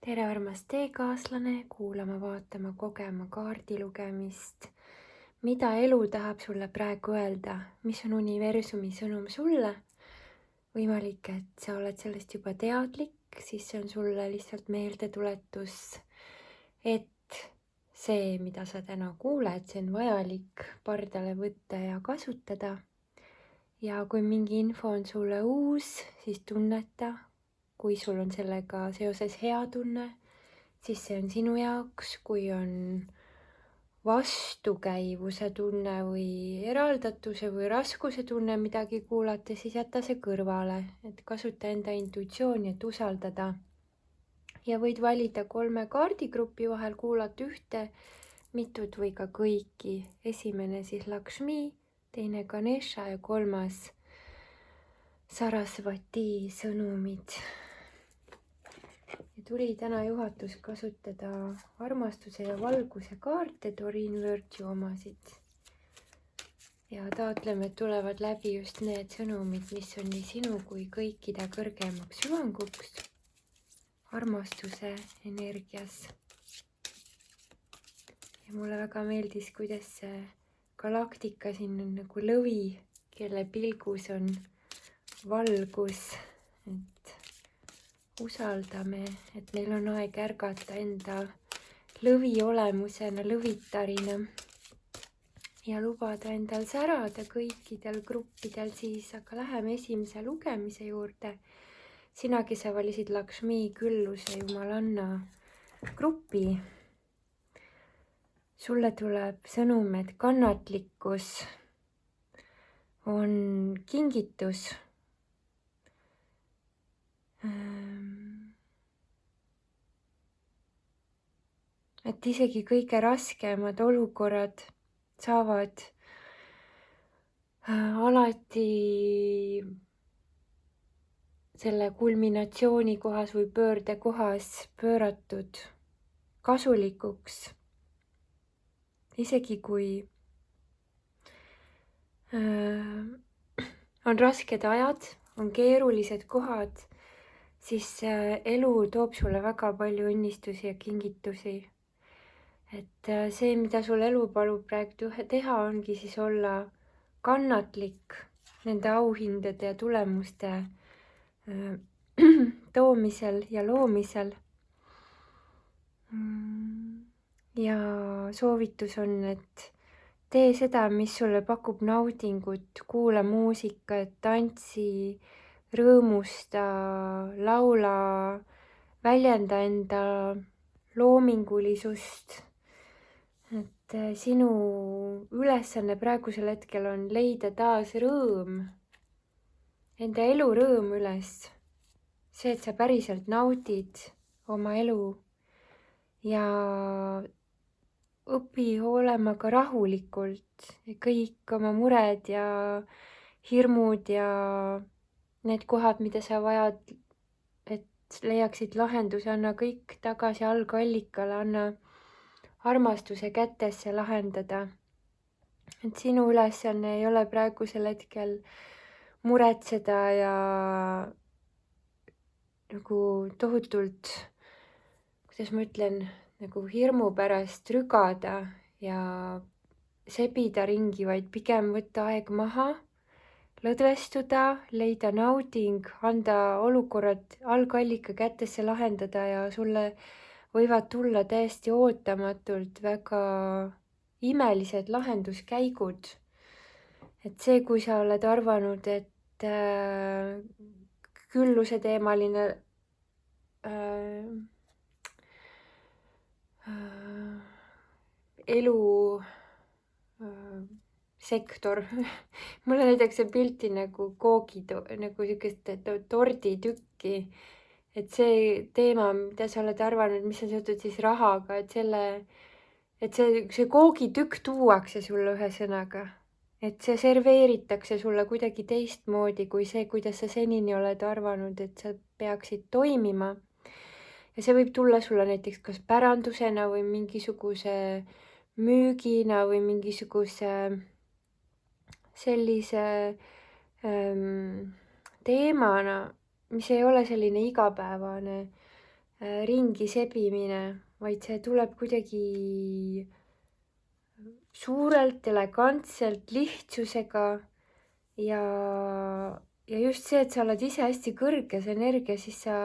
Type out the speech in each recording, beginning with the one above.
tere, armas teekaaslane, kuulama, vaatama, kogema kaardi lugemist. Mida elu tahab sulle praegu öelda, mis on universumi sõnum sulle? Võimalik, et sa oled sellest juba teadlik, siis see on sulle lihtsalt meeldetuletus, et see, mida sa täna kuuled, see on vajalik pardale võtta ja kasutada. Ja kui mingi info on sulle uus, siis tunneta, kui sul on sellega seoses hea tunne, siis see on sinu jaoks. Kui on vastukäivuse tunne või eraldatuse või raskuse tunne midagi kuulata, siis jäta see kõrvale, et kasuta enda intuitsiooni, et usaldada. Ja võid valida 3 kaardigrupi vahel, kuulata ühte, mitut või ka kõiki. Esimene siis Lakshmi, teine Ganesha ja 3. Sarasvati sõnumid. Ja tuli täna juhatus kasutada armastuse ja valguse kaarte, Doreen Virtue omasid. Ja taotleme, et tulevad läbi just need sõnumid, mis on nii sinu kui kõikide kõrgemaks hüvanguks armastuse energias. Ja mulle väga meeldis, kuidas see galaktika siin on nagu lõvi, kelle pilgus on valgus, et usaldame, et meil on aeg ärgata enda lõvi olemusena, lõvitarina ja lubada endal särada kõikidel gruppidel siis, aga läheme esimese lugemise juurde. Sina, kes sa valisid Lakshmi külluse jumalanna grupi, sulle tuleb sõnum, et kannatlikkus on kingitus. Et isegi kõige raskemad olukorrad saavad alati selle kulminatsiooni kohas või pöörde kohas pööratud kasulikuks. Isegi kui on rasked ajad, on keerulised kohad, siis elu toob sulle väga palju õnnistusi ja kingitusi. Et see, mida sul elu palub praegu teha, ongi siis olla kannatlik nende auhindade ja tulemuste toomisel ja loomisel. Ja soovitus on, et tee seda, mis sulle pakub naudingut, kuula muusikat, tantsi, rõõmusta, laula, väljenda enda loomingulisust. Et sinu ülesanne praegusel hetkel on leida taas rõõm, enda elu rõõm üles. See, et sa päriselt naudid oma elu ja õpi olema ka rahulikult. Kõik oma mured ja hirmud ja need kohad, mida sa vajad, et leiaksid lahenduse, anna kõik tagasi algallikale, anna armastuse kätesse lahendada. Et sinu ülesanne ei ole praegusel hetkel muretseda ja nagu tohutult, kuidas ma ütlen, nagu hirmu pärast rügada ja sebida ringi, vaid pigem võtta aeg maha, lõdvestuda, leida nauding, anda olukorrad algallika kätesse lahendada ja sulle võivad tulla täiesti ootamatult väga imelised lahenduskäigud. Et see, kui sa oled arvanud, et külluse teemaline elu sektor, mulle näitakse pilti nagu nagu sellist torditükki, et see teema, mida sa oled arvanud, mis on seotud siis rahaga, et see koogitükk tuuakse sulle ühesõnaga, et see serveeritakse sulle kuidagi teistmoodi kui see, kuidas sa senini oled arvanud, et sa peaksid toimima. Ja see võib tulla sulle näiteks kas pärandusena või mingisuguse müügina või mingisuguse sellise teemana, mis ei ole selline igapäevane ringi sebimine, vaid see tuleb kuidagi suurelt, elegantselt, lihtsusega ja just see, et sa oled ise hästi kõrges energia, siis sa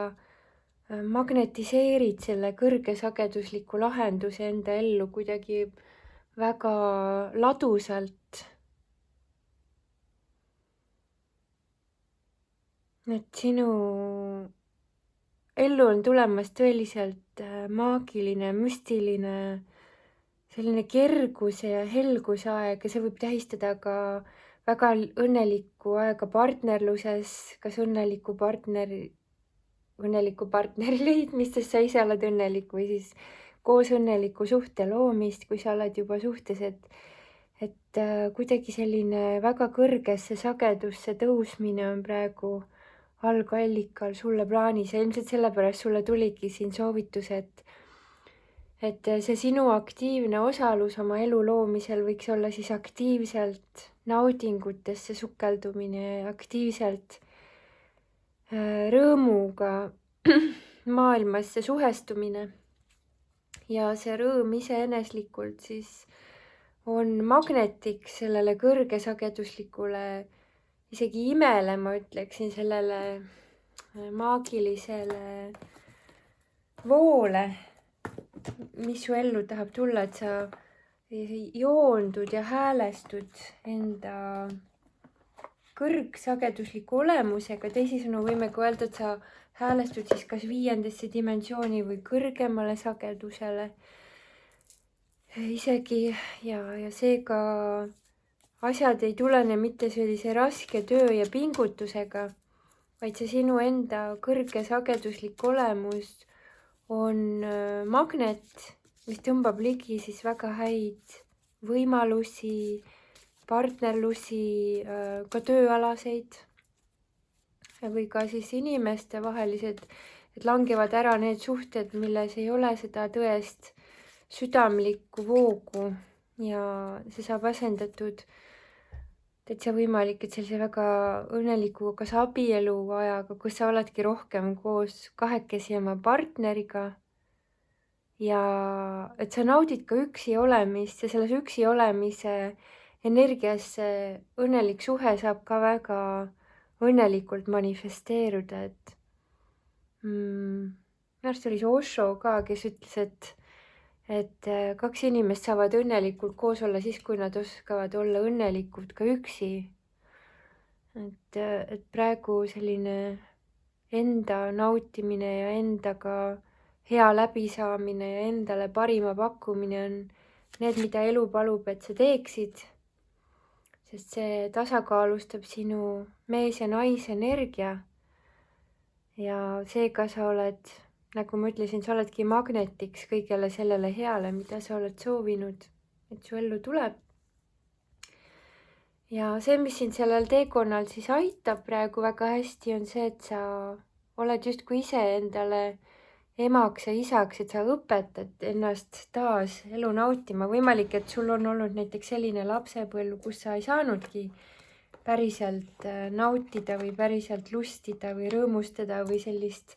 magnetiseerid selle kõrgesagedusliku lahenduse enda ellu kuidagi väga ladusalt. Et sinu ellu on tulemas tõeliselt maagiline, müstiline, selline kerguse ja helguse aeg ja see võib tähistada ka väga õnnelikku aega partnerluses, kas õnneliku partneri leidmist, sest sa ise oled õnnelik või siis koos õnneliku suhte loomist, kui sa oled juba suhtes, et kuidagi selline väga kõrgesse sagedusse tõusmine on praegu algallikal sulle plaanis ja ilmselt sellepärast sulle tuligi siin soovitus, et see sinu aktiivne osalus oma elu loomisel võiks olla siis aktiivselt naudingutesse sukeldumine ja aktiivselt rõõmuga maailmasse suhestumine. Ja see rõõm iseeneslikult siis on magnetiks sellele kõrgesageduslikule, isegi imele, ma ütleksin, sellele maagilisele voole, mis su ellu tahab tulla, et sa joondud ja häälestud enda kõrgsagedusliku olemusega. Teisisõnu võime ka öelda, et sa häälestud siis kas 5. dimensiooni või kõrgemale sagedusele isegi ja seega asjad ei tulene mitte sellise raske töö ja pingutusega, vaid see sinu enda kõrgesageduslik olemus on magnet, mis tõmbab ligi siis väga häid võimalusi, partnerlusi, ka tööalaseid või ka siis inimeste vahelised, et langevad ära need suhted, milles ei ole seda tõest südamlikku voogu ja see saab asendatud täitsa võimalik, et sellise väga õnneliku kas abielu ajaga, kus sa oledki rohkem koos kahekesi oma partneriga ja et sa naudid ka üksi olemist ja selles üksi olemise energias õnnelik suhe saab ka väga õnnelikult manifesteeruda, et minu arust oli see Osho ka, kes ütles, et 2 inimest saavad õnnelikult koos olla siis, kui nad oskavad olla õnnelikud ka üksi. Et praegu selline enda nautimine ja endaga hea läbisaamine ja endale parima pakkumine on need, mida elu palub, et sa teeksid, sest see tasakaalustab sinu mees- ja naisenergia ja seega sa oled, nagu ma ütlesin, sa oledki magnetiks kõigele sellele heale, mida sa oled soovinud, et su ellu tuleb. Ja see, mis sind sellel teekonnal siis aitab praegu väga hästi, on see, et sa oled justkui ise endale emaks ja isaks, et sa õpetad ennast taas elu nautima. Võimalik, et sul on olnud näiteks selline lapsepõlv, kus sa ei saanudki päriselt nautida või päriselt lustida või rõõmustada või sellist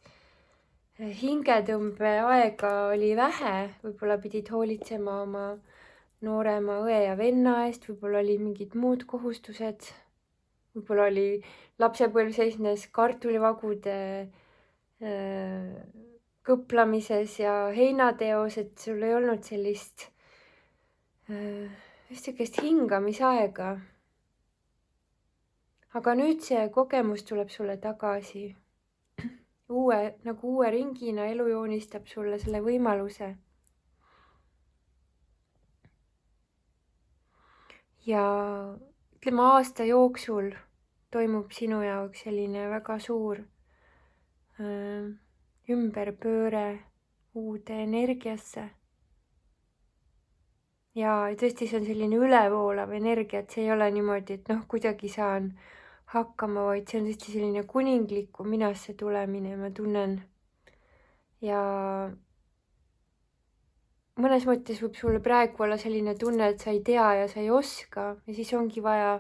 hingetõmbeaega oli vähe, võib-olla pidid hoolitsema oma noorema õe ja venna eest, võib-olla oli mingid muud kohustused, võib-olla oli lapsepõlv seisnes kartulivagude kõplamises ja heinateos, et sul ei olnud sellist just hingamisaega. Aga nüüd see kogemus tuleb sulle tagasi. Uue ringina elu joonistab sulle selle võimaluse. Ja ütleme, aasta jooksul toimub sinu jaoks selline väga suur ümberpööre uude energiasse. Ja tõesti, see on selline ülevoolav energia, et see ei ole niimoodi, et kuidagi saan hakkama, vaid see on tõesti selline kuninglikku minasse tulemine, ma tunnen. Ja mõnes mõttes võib sulle praegu olla selline tunne, et sa ei tea ja sa ei oska ja siis ongi vaja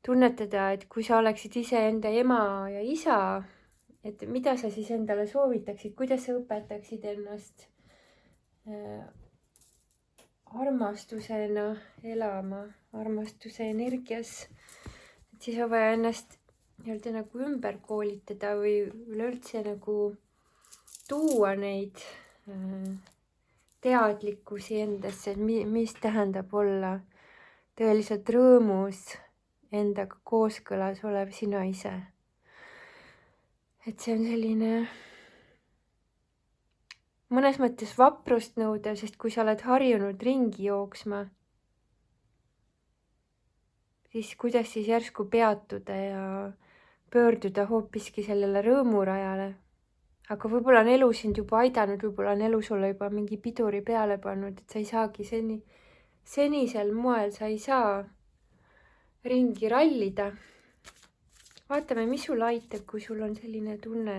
tunnetada, et kui sa oleksid iseenda ema ja isa et mida sa siis endale soovitaksid, kuidas sa õpetaksid ennast armastusena elama, armastuse energias. Et siis on vaja ennast nii-öelda nagu ümber koolitada või üleüldse nagu tuua neid teadlikkusi endasse, et mis tähendab olla tõeliselt rõõmus, endaga kooskõlas olev sina ise. Et see on selline mõnes mõttes vaprust nõudev, sest kui sa oled harjunud ringi jooksma, siis kuidas siis järsku peatuda ja pöörduda hoopiski sellele rõõmurajale. Aga võib-olla on elu sind juba aidanud, võib-olla on elu sulle juba mingi piduri peale pannud, et sa ei saagi senisel moel sa ei saa ringi rallida. Vaatame, mis sul aitab, kui sul on selline tunne,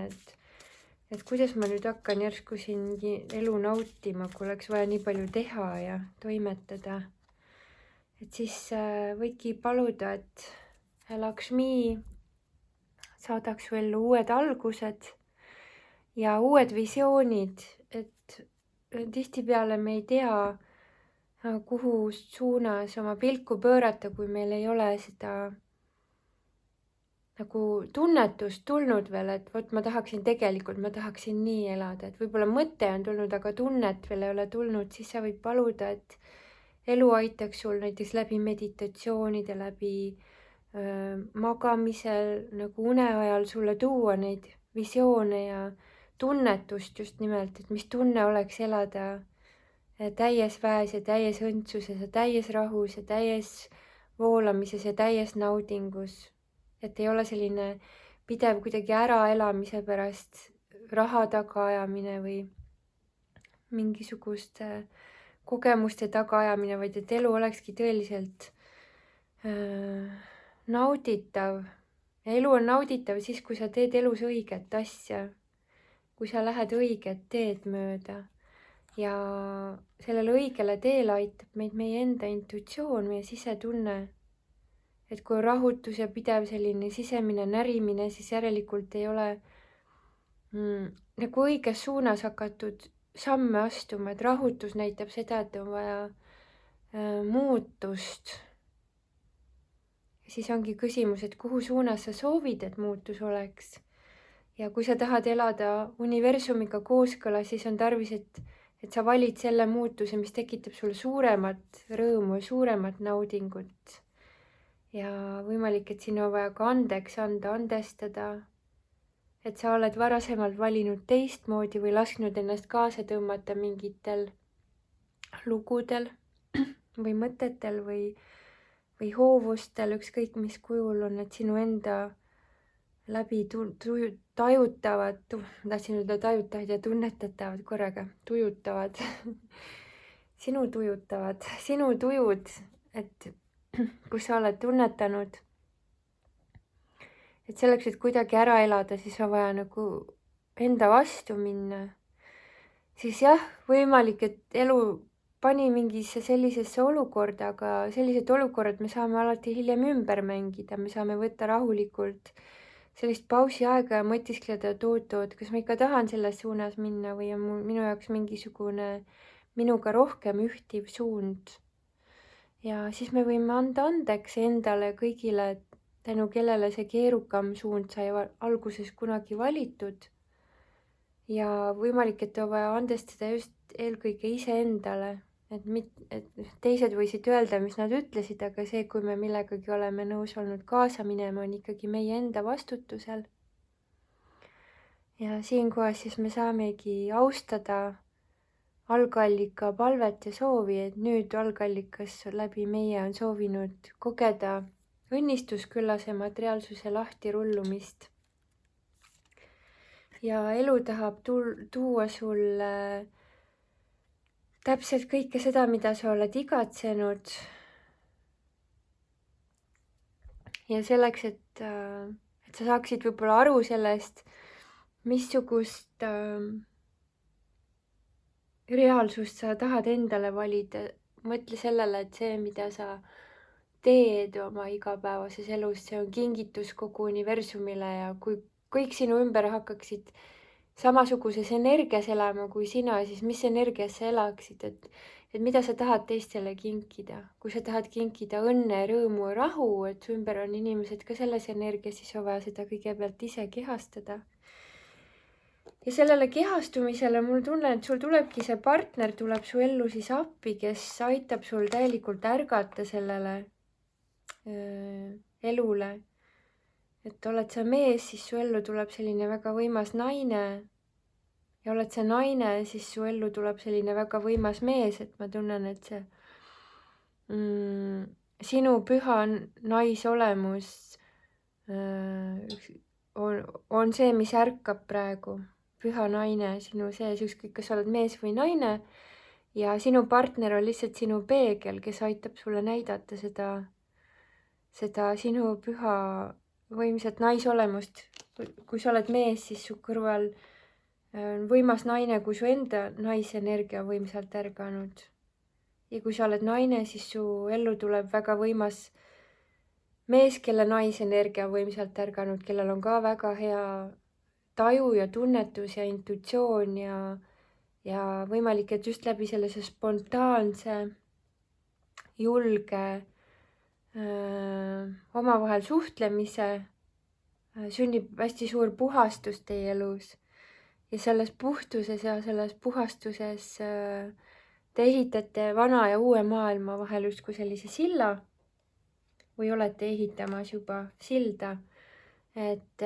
et kuidas ma nüüd hakkan järsku siin elu nautima, kui oleks vaja nii palju teha ja toimetada. Et siis võidki paluda, et Lakshmi saadaks su ellu uued algused ja uued visioonid, et tihtipeale me ei tea, kuhu suunas oma pilku pöörata, kui meil ei ole seda nagu tunnetust tulnud veel, et vot ma tahaksin nii elada, et võib-olla mõte on tulnud, aga tunnet veel ei ole tulnud, siis sa võid paluda, et elu aitaks sul näiteks läbi meditatsioonide, läbi magamisel, nagu une ajal sulle tuua neid visioone ja tunnetust just nimelt, et mis tunne oleks elada täies väes ja täies õndsuses ja täies rahus ja täies voolamises ja täies naudingus. Et ei ole selline pidev kuidagi äraelamise pärast raha tagaajamine või mingisuguste kogemuste tagaajamine, vaid et elu olekski tõeliselt nauditav. Ja elu on nauditav siis, kui sa teed elus õiget asja, kui sa lähed õiget teed mööda. Ja sellele õigele teele aitab meid meie enda intuitsioon, meie sisetunne. Et kui on rahutus ja pidev selline sisemine närimine, siis järelikult ei ole nagu õiges suunas hakatud samme astuma, et rahutus näitab seda, et on vaja muutust. Siis ongi küsimus, et kuhu suunas sa soovid, et muutus oleks. Ja kui sa tahad elada universumiga kooskõlas, siis on tarvis, et sa valid selle muutuse, mis tekitab sulle suuremat rõõmu ja suuremat naudingut. Ja võimalik, et siin on vaja ka andeks anda, andestada, et sa oled varasemalt valinud teistmoodi või lasknud ennast kaasa tõmmata mingitel lugudel või mõtetel või hoovustel, ükskõik mis kujul on need sinu enda läbi tajutavad, tahtsin öelda tajutavad ja tunnetatavad korraga, tujutavad, sinu tujud, et kus sa oled tunnetanud, et selleks, et kuidagi ära elada, siis on vaja nagu enda vastu minna. Siis jah, võimalik, et elu pani mingisse sellisesse olukorda, aga sellised olukorrad me saame alati hiljem ümber mängida, me saame võtta rahulikult sellist pausi aega ja mõtiskleda, et kas ma ikka tahan selles suunas minna või on minu jaoks mingisugune minuga rohkem ühtiv suund. Ja siis me võime anda andeks endale kõigile, tänu kellele see keerukam suund sai alguses kunagi valitud. Ja võimalik, et on vaja andestada just eelkõige iseendale, et teised võisid öelda, mis nad ütlesid, aga see, kui me millegagi oleme nõus olnud kaasa minema, on ikkagi meie enda vastutusel. Ja siinkohas siis me saamegi austada algallika palvet ja soovi, et nüüd algallikas läbi meie on soovinud kogeda õnnistusküllase materiaalsuse lahtirullumist. Ja elu tahab tuua sulle täpselt kõike seda, mida sa oled igatsenud. Ja selleks, et sa saaksid võib-olla aru sellest, missugust reaalsust sa tahad endale valida, mõtle sellele, et see, mida sa teed oma igapäevases elus, see on kingitus kogu universumile ja kui kõik sinu ümber hakkaksid samasuguses energias elama kui sina, siis mis energias sa elaksid, et mida sa tahad teistele kinkida. Kui sa tahad kinkida õnne, rõõmu, rahu, et su ümber on inimesed ka selles energias, siis on vaja seda kõigepealt ise kehastada. Ja sellele kehastumisele mul tunne, et sul tulebki see partner, tuleb su ellu siis appi, kes aitab sul täielikult ärgata sellele elule. Et oled sa mees, siis su ellu tuleb selline väga võimas naine. Ja oled sa naine, siis su ellu tuleb selline väga võimas mees, et ma tunnen, et see sinu püha naisolemus on see, mis ärkab praegu. Püha naine sinu sees, ükskõik kas sa oled mees või naine. Ja sinu partner on lihtsalt sinu peegel, kes aitab sulle näidata seda sinu püha võimsat naisolemust. Kui sa oled mees, siis su kõrval on võimas naine, kui su enda naisenergia on võimsalt ärganud. Ja kui sa oled naine, siis su ellu tuleb väga võimas mees, kelle naisenergia on võimsalt ärganud, kellel on ka väga hea taju ja tunnetus ja intuitsioon ja võimalik, et just läbi sellise spontaanse, julge omavahel suhtlemise sünnib hästi suur puhastus teie elus. Ja selles puhtuses ja selles puhastuses te ehitate vana ja uue maailma vahel justkui sellise silla või olete ehitamas juba silda, et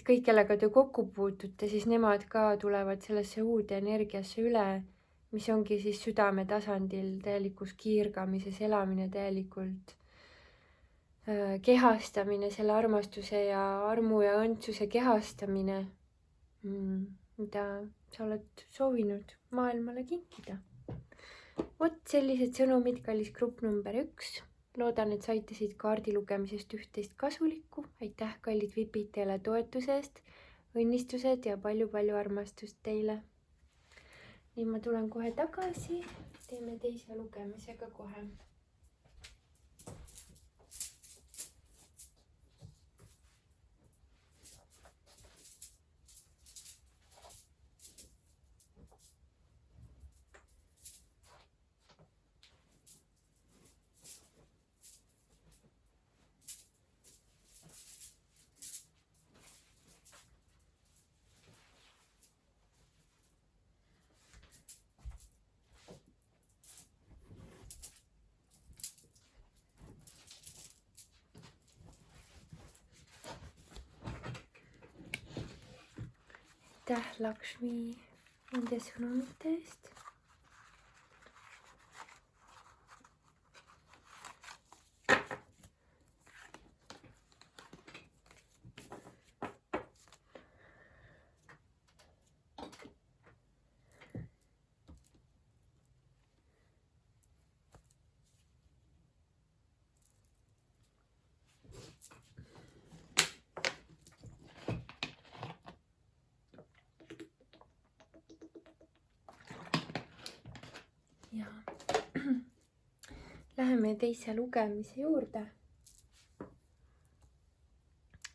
kõik, kellega te kokku puutute, siis nemad ka tulevad sellesse uude energiasse üle, mis ongi siis südame tasandil täielikus kiirgamises elamine, täielikult kehastamine, selle armastuse ja armu ja õndsuse kehastamine, mida sa oled soovinud maailmale kinkida. Vot sellised sõnumid, kallis grupp number 1. Loodan, et saite siit kaardi lugemisest üht-teist kasulikku. Aitäh, kallid vipid, teile toetuse eest, õnnistused ja palju-palju armastust teile. Nii ma tulen kohe tagasi, teeme teise lugemisega kohe. Aitäh, Lakshmi, nende sõnumite eest. Ja läheme teise lugemise juurde.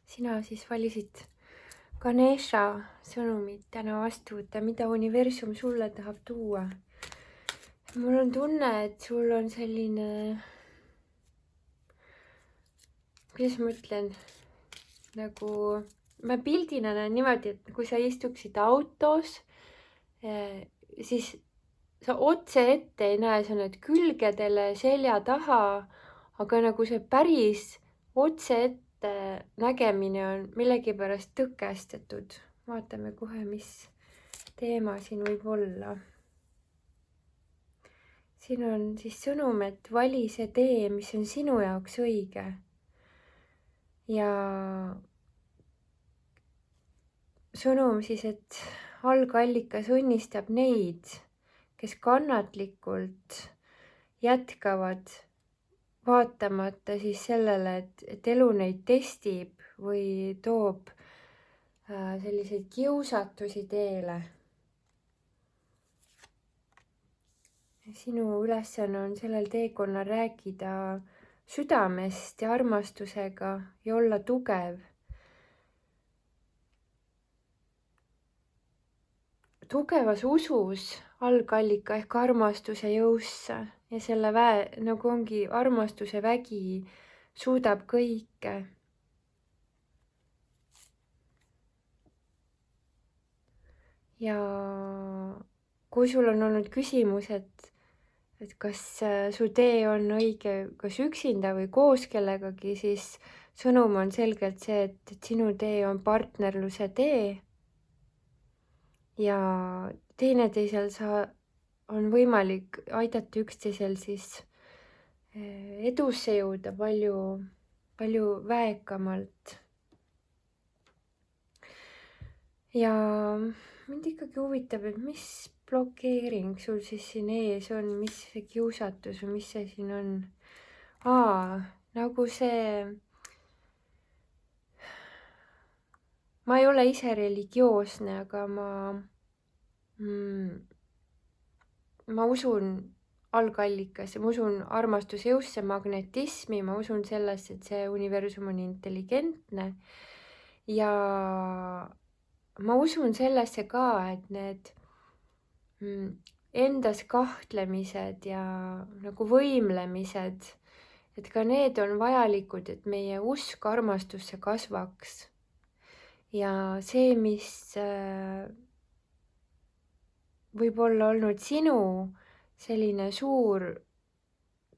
Sina siis valisid Ganesha sõnumit täna vastu võtta, mida universum sulle tahab tuua. Mul on tunne, et sul on selline, kuidas ma ütlen, nagu ma pildina näen niimoodi, et kui sa istuksid autos, siis sa otse ette ei näe, sa näed külgedele, selja taha, aga nagu see päris otse ette nägemine on millegipärast tõkestatud. Vaatame kohe, mis teema siin võib olla. Siin on siis sõnum, et vali see tee, mis on sinu jaoks õige. Ja sõnum siis, et algallikas õnnistab neid, kes kannatlikult jätkavad vaatamata siis sellele, et elu neid testib või toob selliseid kiusatusi teele. Sinu ülesanne on sellel teekonnal rääkida südamest ja armastusega ja olla tugev. tugevas usus algallika ehk armastuse jõusse ja selle nagu ongi armastuse vägi suudab kõike. Ja kui sul on olnud küsimus, et kas su tee on õige kas üksinda või koos kellegagi, siis sõnum on selgelt see, et sinu tee on partnerluse tee ja teineteisel on võimalik aidata üksteisel siis edusse jõuda palju, palju väekamalt. Ja mind ikkagi huvitab, et mis blokeering sul siis siin ees on, mis see kiusatus või mis see siin on? Nagu see, ma ei ole ise religioosne, aga ma usun algallikasse, ma usun armastuse jõusse, magnetismi, ma usun sellesse, et see universum on intelligentne ja ma usun sellesse ka, et need endas kahtlemised ja nagu võimlemised, et ka need on vajalikud, et meie usk armastusse kasvaks. Ja see, mis võib olla olnud sinu selline suur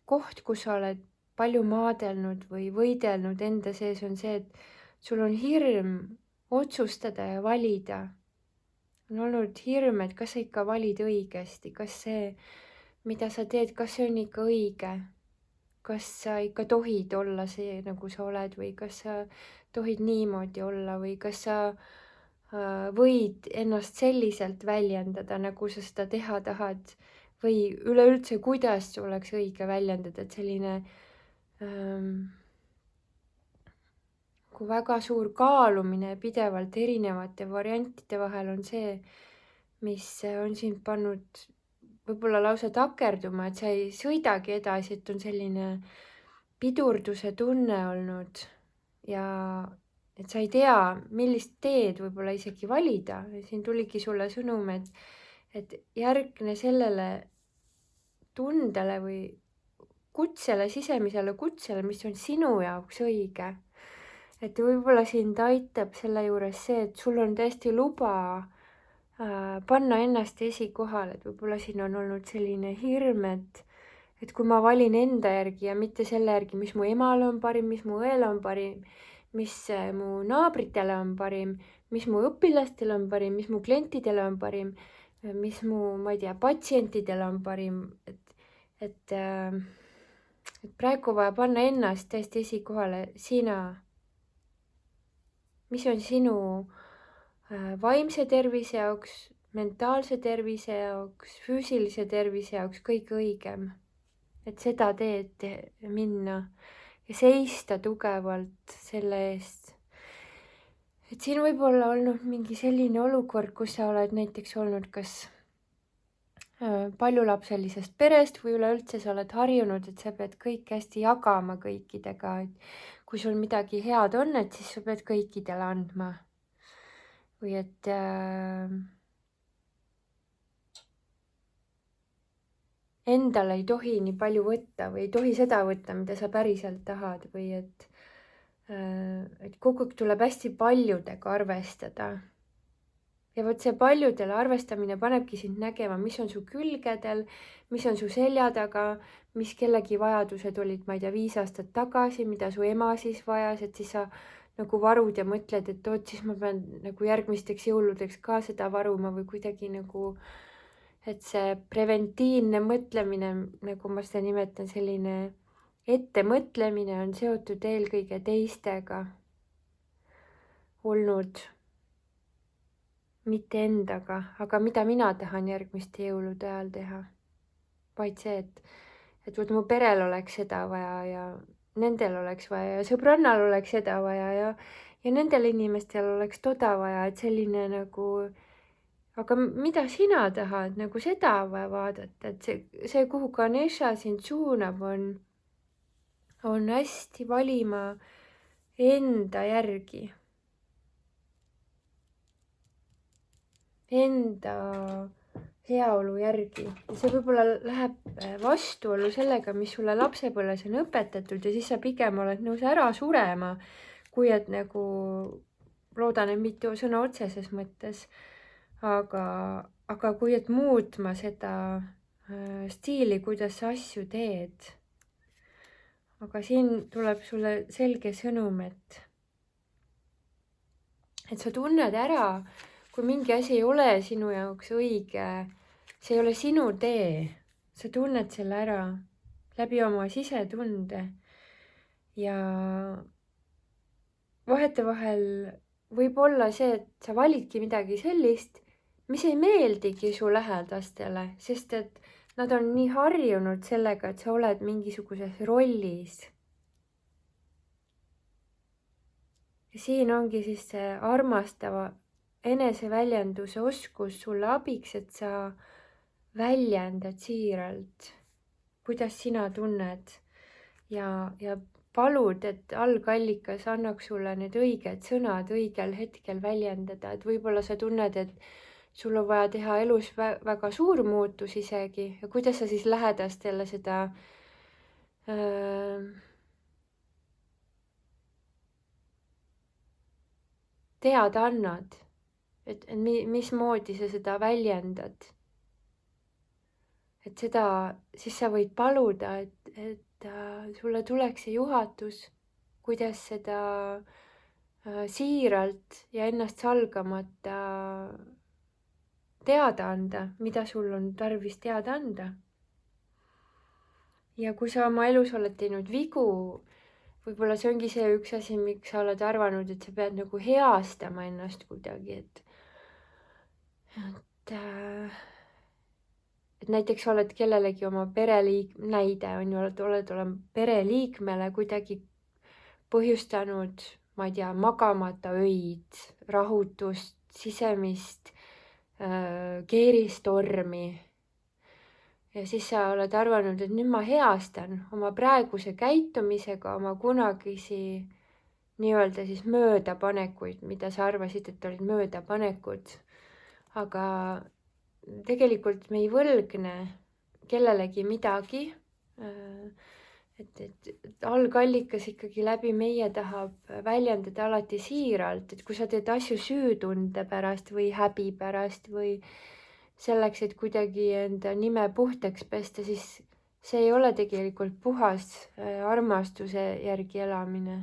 koht, kus sa oled palju maadelnud või võidelnud enda sees, on see, et sul on hirm otsustada ja valida. On olnud hirm, et kas sa ikka valid õigesti, kas see, mida sa teed, kas see on ikka õige, kas sa ikka tohid olla see, nagu sa oled või kas sa tohid niimoodi olla või kas sa võid ennast selliselt väljendada, nagu sa seda teha tahad või üleüldse, kuidas oleks õige väljendada, et selline kui väga suur kaalumine pidevalt erinevate variantide vahel on see, mis on sind pannud võib-olla lausa takerduma, et sa ei sõidagi edasi, et on selline pidurduse tunne olnud ja et sa ei tea, millist teed võib-olla isegi valida. Siin tuligi sulle sõnum, et järgne sellele tundele või kutsele, sisemisele kutsele, mis on sinu jaoks õige. Et võib-olla sind aitab selle juures see, et sul on täiesti luba panna ennast esikohale, et võib-olla siin on olnud selline hirm, et kui ma valin enda järgi ja mitte selle järgi, mis mu emale on parim, mis mu õele on parim, mis mu naabritele on parim, mis mu õpilastele on parim, mis mu klientidele on parim, mis mu, ma ei tea, patsientidele on parim, et praegu vaja panna ennast täiesti esikohale, sina. Mis on sinu vaimse tervise jaoks, mentaalse tervise jaoks, füüsilise tervise jaoks kõige õigem. Et seda teed minna ja seista tugevalt selle eest. Et siin võib olla olnud mingi selline olukord, kus sa oled näiteks olnud kas paljulapselisest perest või üleüldse sa oled harjunud, et sa pead kõik hästi jagama kõikidega, et kui sul midagi head on, et siis sa pead kõikidele andma. Või et endale ei tohi nii palju võtta või ei tohi seda võtta, mida sa päriselt tahad või et kogu aeg tuleb hästi paljudega arvestada. Ja vot see paljudele arvestamine panebki sind nägema, mis on su külgedel, mis on su selja taga, mis kellegi vajadused olid, ma ei tea, 5 aastat tagasi, mida su ema siis vajas, et siis sa nagu varud ja mõtled, et oot, siis ma pean nagu järgmisteks jõuludeks ka seda varuma või kuidagi nagu, et see preventiivne mõtlemine, nagu ma seda nimetan, selline ettemõtlemine on seotud eelkõige teistega olnud, mitte endaga, aga mida mina tahan järgmiste jõulude ajal teha, vaid see, et vot mu perel oleks seda vaja ja nendel oleks vaja ja sõbrannal oleks seda vaja ja nendel inimestel oleks toda vaja, et selline nagu, aga mida sina tahad, nagu seda vaja vaadata, et see, kuhu Ganesha sind suunab, on hästi valima enda järgi. enda heaolu järgi. See võib-olla läheb vastuollu sellega, mis sulle lapsepõlves on õpetatud ja siis sa pigem oled nõus ära surema, kui et nagu, loodan, et mitte sõna otseses mõttes, aga kui et muutma seda stiili, kuidas sa asju teed. Aga siin tuleb sulle selge sõnum, et sa tunned ära, kui mingi asi ei ole sinu jaoks õige, see ei ole sinu tee, sa tunned selle ära läbi oma sisetunde ja vahetevahel võib olla see, et sa validki midagi sellist, mis ei meeldigi su lähedastele, sest et nad on nii harjunud sellega, et sa oled mingisuguses rollis. Ja siin ongi siis see armastava eneseväljenduse oskus sulle abiks, et sa väljendad siiralt, kuidas sina tunned ja palud, et algallikas annaks sulle need õiged sõnad õigel hetkel väljendada, et võib-olla sa tunned, et sul on vaja teha elus väga suur muutus isegi ja kuidas sa siis lähedastele seda teada annad, et mismoodi sa seda väljendad. Et seda, siis sa võid paluda, et sulle tuleks see juhatus, kuidas seda siiralt ja ennast salgamata teada anda, mida sul on tarvis teada anda. Ja kui sa oma elus oled teinud vigu, võib-olla see ongi see üks asi, miks sa oled arvanud, et sa pead nagu heastama ennast kuidagi, et näiteks oled kellelegi oma näide on ju, oled pereliikmele kuidagi põhjustanud, ma ei tea, magamata öid, rahutust, sisemist keeristormi. Ja siis sa oled arvanud, et nüüd ma heastan oma praeguse käitumisega oma kunagisi nii-öelda siis möödapanekuid, mida sa arvasid, et olid möödapanekud. Aga tegelikult me ei võlgne kellelegi midagi. Et algallikas ikkagi läbi meie tahab väljendada alati siiralt, et kui sa teed asju süütunde pärast või häbi pärast või selleks, et kuidagi enda nime puhtaks pesta, siis see ei ole tegelikult puhas armastuse järgi elamine.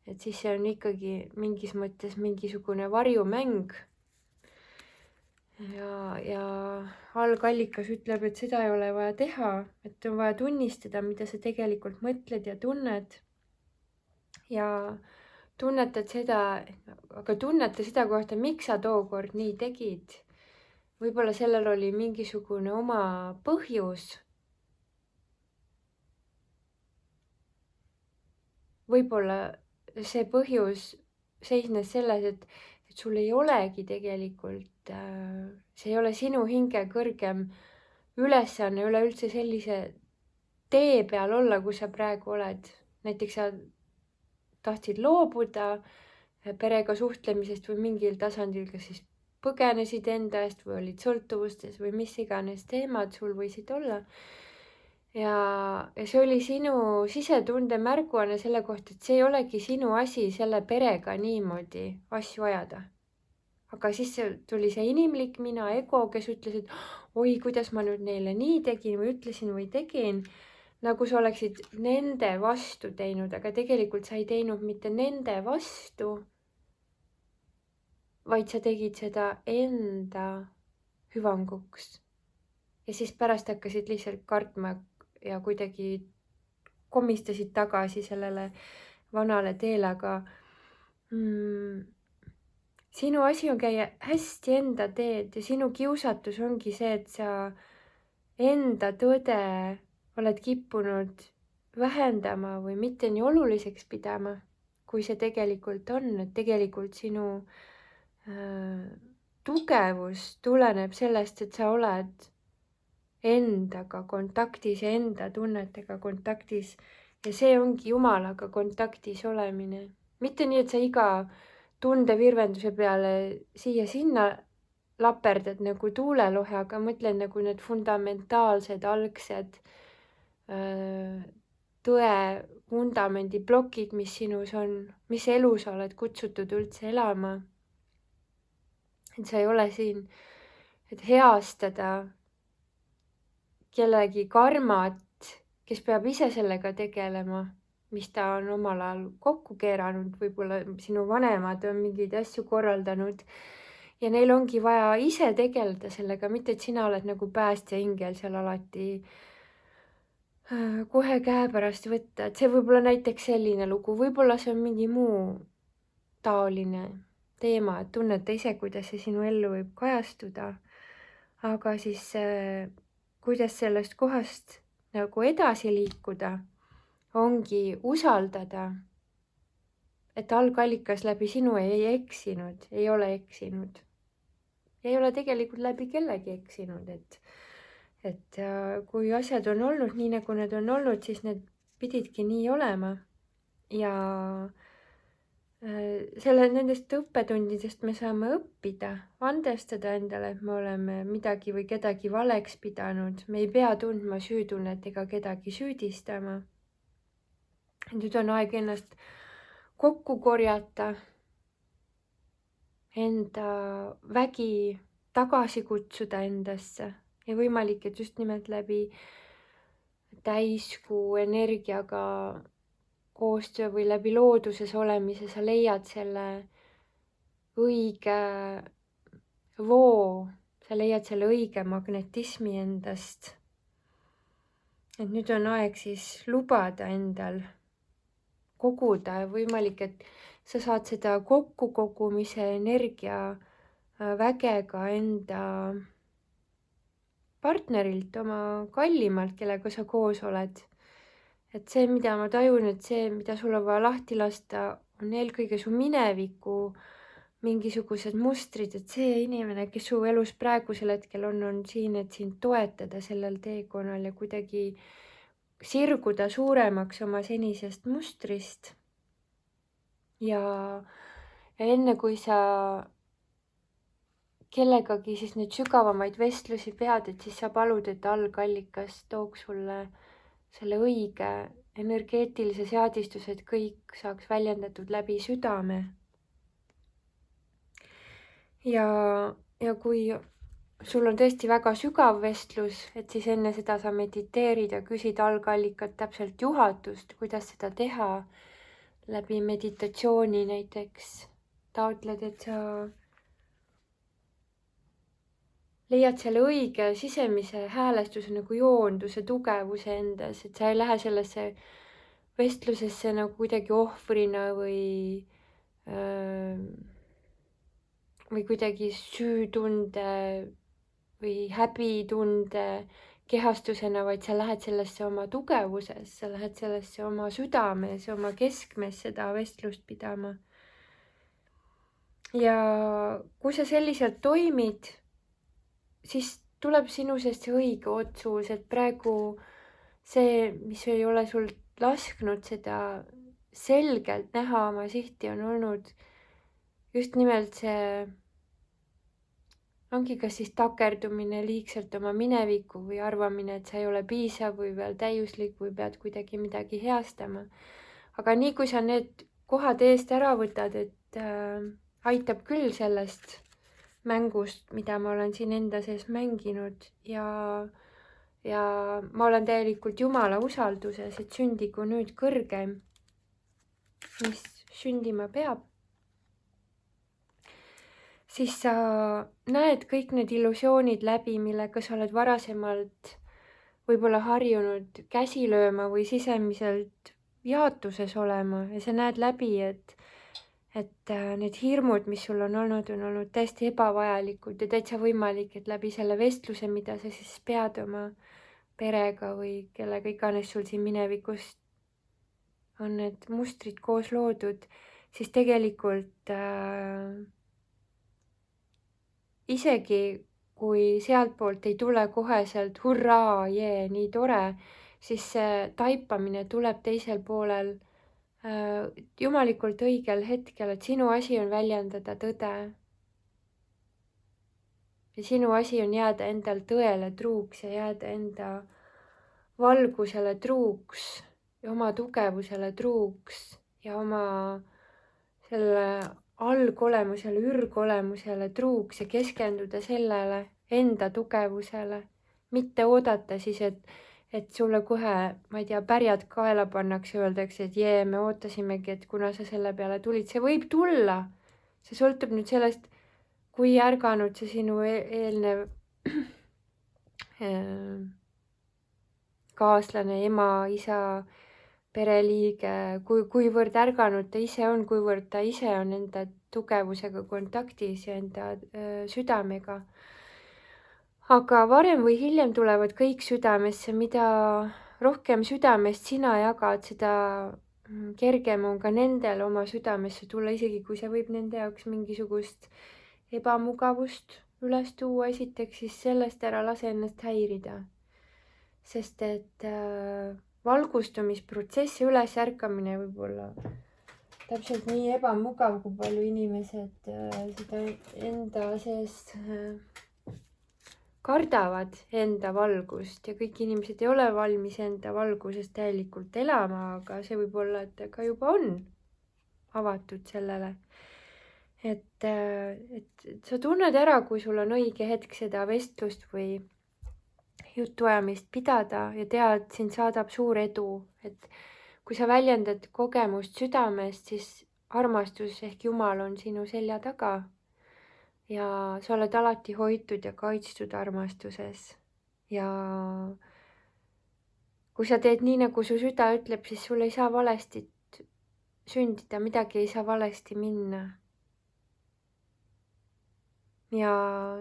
Et siis see on ikkagi mingis mõttes mingisugune varjumäng. Ja algallikas ütleb, et seda ei ole vaja teha, et on vaja tunnistada, mida sa tegelikult mõtled ja tunned. Ja tunneta seda kohta, miks sa tookord nii tegid. Võib-olla sellel oli mingisugune oma põhjus. Võib-olla see põhjus seisnes selles, et sul ei olegi tegelikult, see ei ole sinu hinge kõrgem ülesanne üleüldse sellise tee peal olla, kus sa praegu oled. Näiteks sa tahtsid loobuda perega suhtlemisest või mingil tasandil, kas siis põgenesid enda eest või olid sõltuvustes või mis iganes teemad sul võisid olla. Ja see oli sinu sisetunde märguanne selle kohta, et see ei olegi sinu asi selle perega niimoodi asju ajada. Aga siis tuli see inimlik mina, ego, kes ütles, et oi, kuidas ma nüüd neile nii tegin või ütlesin või tegin, nagu sa oleksid nende vastu teinud, aga tegelikult sa ei teinud mitte nende vastu, vaid sa tegid seda enda hüvanguks. Ja siis pärast hakkasid lihtsalt kartma ja kuidagi komistasid tagasi sellele vanale teele, aga sinu asi on käia hästi enda teed ja sinu kiusatus ongi see, et sa enda tõde oled kippunud vähendama või mitte nii oluliseks pidama, kui see tegelikult on, et tegelikult sinu tugevus tuleneb sellest, et sa oled endaga kontaktis ja enda tunnetega kontaktis ja see ongi Jumalaga kontaktis olemine. Mitte nii, et sa iga tundevirvenduse peale siia-sinna laperdad nagu tuulelohe, aga mõtlen nagu need fundamentaalsed, algsed tõe vundamendi plokid, mis sinus on, mis elu sa oled kutsutud üldse elama. Et sa ei ole siin, et heastada kellegi karmat, kes peab ise sellega tegelema, mis ta on omal ajal kokku keeranud, võib-olla sinu vanemad on mingeid asju korraldanud ja neil ongi vaja ise tegeleda sellega, mitte et sina oled nagu päästjaingel seal alati kohe käepärast võtta, et see võib olla näiteks selline lugu, võib-olla see on mingi muu taoline teema, et tunneta ise, kuidas see sinu ellu võib kajastuda, aga siis kuidas sellest kohast nagu edasi liikuda, ongi usaldada, et algallikas läbi sinu ei eksinud, ei ole eksinud. Ei ole tegelikult läbi kellegi eksinud, et kui asjad on olnud nii, nagu need on olnud, siis need pididki nii olema. Ja nendest õppetundidest me saame õppida, andestada endale, et me oleme midagi või kedagi valeks pidanud. Me ei pea tundma süütunnet ega kedagi süüdistama. Nüüd on aeg ennast kokku korjata, enda vägi tagasi kutsuda endasse ja võimalik, et just nimelt läbi täiskuu energiaga koostöö või läbi looduses olemise sa leiad selle õige voo, sa leiad selle õige magnetismi endast. Et nüüd on aeg siis lubada endal koguda ja võimalik, et sa saad seda kokkukogumise energia vägega enda partnerilt, oma kallimalt, kellega sa koos oled. Et see, mida ma tajun, et see, mida sul on vaja lahti lasta, on eelkõige su mineviku mingisugused mustrid, et see inimene, kes su elus praegusel hetkel on siin, et sind toetada sellel teekonnal ja kuidagi sirguda suuremaks oma senisest mustrist. Ja enne kui sa kellegagi siis neid sügavamaid vestlusi pead, et siis sa palud, et algallikas tooks sulle selle õige energeetilise seadistuse, et kõik saaks väljendatud läbi südame. Ja kui sul on tõesti väga sügav vestlus, et siis enne seda sa mediteerid ja küsid algallikat täpselt juhatust, kuidas seda teha läbi meditatsiooni näiteks. Taotled, et sa leiad selle õige sisemise häälestuse nagu joonduse, tugevuse endas, et sa ei lähe sellesse vestlusesse nagu kuidagi ohvrina või kuidagi süütunde või häbitunde kehastusena, vaid sa lähed sellesse oma tugevuses, sa lähed sellesse oma südames, oma keskmes seda vestlust pidama. Ja kui sa selliselt toimid, siis tuleb sinu seest see õige otsus, et praegu see, mis ei ole sul lasknud seda selgelt näha oma sihti, on olnud just nimelt see ongi kas siis takerdumine liigselt oma minevikku või arvamine, et sa ei ole piisav või veel täiuslik või pead kuidagi midagi heastama. Aga nii kui sa need kohad eest ära võtad, et aitab küll sellest mängust, mida ma olen siin enda sees mänginud ja ma olen täielikult Jumala usalduses, et sündigu nüüd kõrgem, mis sündima peab. Siis sa näed kõik need illusioonid läbi, millega sa oled varasemalt võib-olla harjunud käsi lööma või sisemiselt jaotuses olema ja sa näed läbi, et need hirmud, mis sul on olnud täiesti ebavajalikud ja täitsa võimalik, et läbi selle vestluse, mida sa siis pead oma perega või kellega iganes sul siin minevikus on need mustrid koos loodud, siis tegelikult isegi kui sealtpoolt ei tule koheselt hurraa, jee, nii tore, siis see taipamine tuleb teisel poolel jumalikult õigel hetkel, et sinu asi on väljendada tõde. ja sinu asi on jääda endal tõele truuks ja jääda enda valgusele truuks ja oma tugevusele truuks ja oma selle algolemusele, ürgolemusele truuks ja keskenduda sellele enda tugevusele, mitte oodata siis, et sulle kohe, ma ei tea, pärjad kaela pannakse, öeldakse, et jee, me ootasimegi, et kuna sa selle peale tulid, see võib tulla. See sõltub nüüd sellest, kui ärganud see sinu eelnev kaaslane, ema, isa, pereliige, kuivõrd ärganud ta ise on, kuivõrd ta ise on enda tugevusega kontaktis ja enda südamega. Aga varem või hiljem tulevad kõik südamesse, mida rohkem südamest sina jagad, seda kergem on ka nendel oma südamesse tulla, isegi kui see võib nende jaoks mingisugust ebamugavust üles tuua. Esiteks siis sellest ära lase ennast häirida, sest et valgustumisprotsess ja ülesärkamine võib olla täpselt nii ebamugav, kui palju inimesed seda enda sees kardavad enda valgust ja kõik inimesed ei ole valmis enda valguses täielikult elama, aga see võib olla, et ta ka juba on avatud sellele. Et sa tunned ära, kui sul on õige hetk seda vestlust või jutuajamist pidada ja tead, sind saadab suur edu, et kui sa väljendad kogemust südamest, siis armastus ehk Jumal on sinu selja taga ja sa oled alati hoitud ja kaitstud armastuses. Ja kui sa teed nii, nagu su süda ütleb, siis sul ei saa valesti sündida, midagi ei saa valesti minna. Ja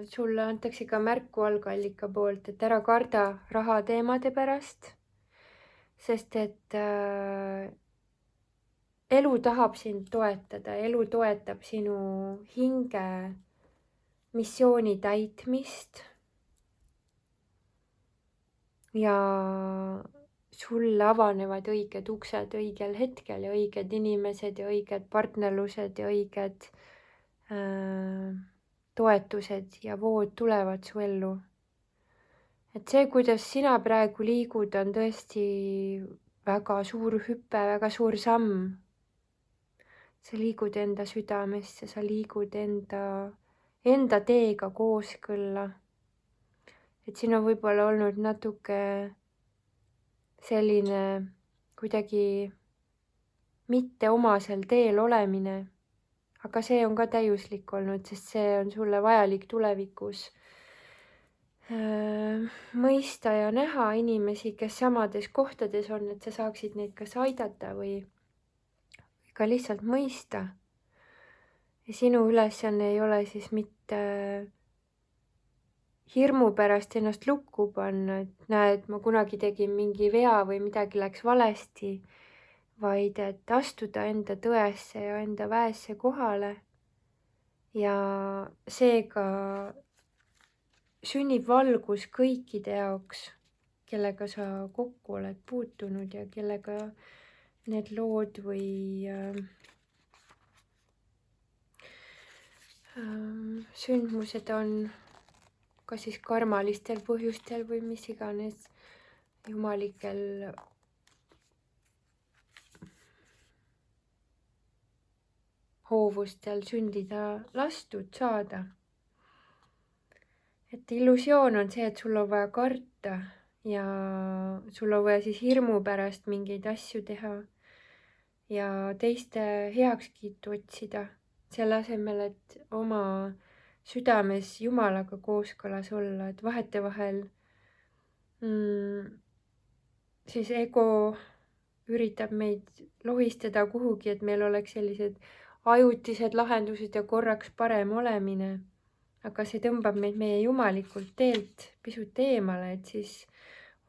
sulle antakse ka märku algallika poolt, et ära karda raha teemade pärast, sest et elu tahab sind toetada, elu toetab sinu hinge missiooni täitmist ja sulle avanevad õiged uksed õigel hetkel ja õiged inimesed ja õiged partnerlused ja õiged toetused ja vood tulevad su ellu. Et see, kuidas sina praegu liigud, on tõesti väga suur hüpe, väga suur samm. Sa liigud enda südamesse, sa liigud enda teega kooskõlla. Et siin on võib-olla olnud natuke selline kuidagi mitte omasel teel olemine, aga see on ka täiuslik olnud, sest see on sulle vajalik tulevikus mõista ja näha inimesi, kes samades kohtades on, et sa saaksid neid kas aidata või ka lihtsalt mõista. Ja sinu ülesanne ei ole siis mitte hirmu pärast ennast lukku panna, et näed, ma kunagi tegin mingi vea või midagi läks valesti, vaid et astuda enda tõesse ja enda väesse kohale. Ja seega sünnib valgus kõikide jaoks, kellega sa kokku oled puutunud ja kellega need lood või sündmused on kas siis karmalistel põhjustel või mis iganes jumalikel hoovustel sündida lastud saada. Et illusioon on see, et sul on vaja karta ja sul on vaja siis hirmu pärast mingeid asju teha ja teiste heakskiitu otsida, selle asemel, et oma südames Jumalaga kooskõlas olla, et vahetevahel siis ego üritab meid lohistada kuhugi, et meil oleks sellised ajutised lahendused ja korraks parem olemine. Aga see tõmbab meid meie jumalikult teelt pisut eemale, et siis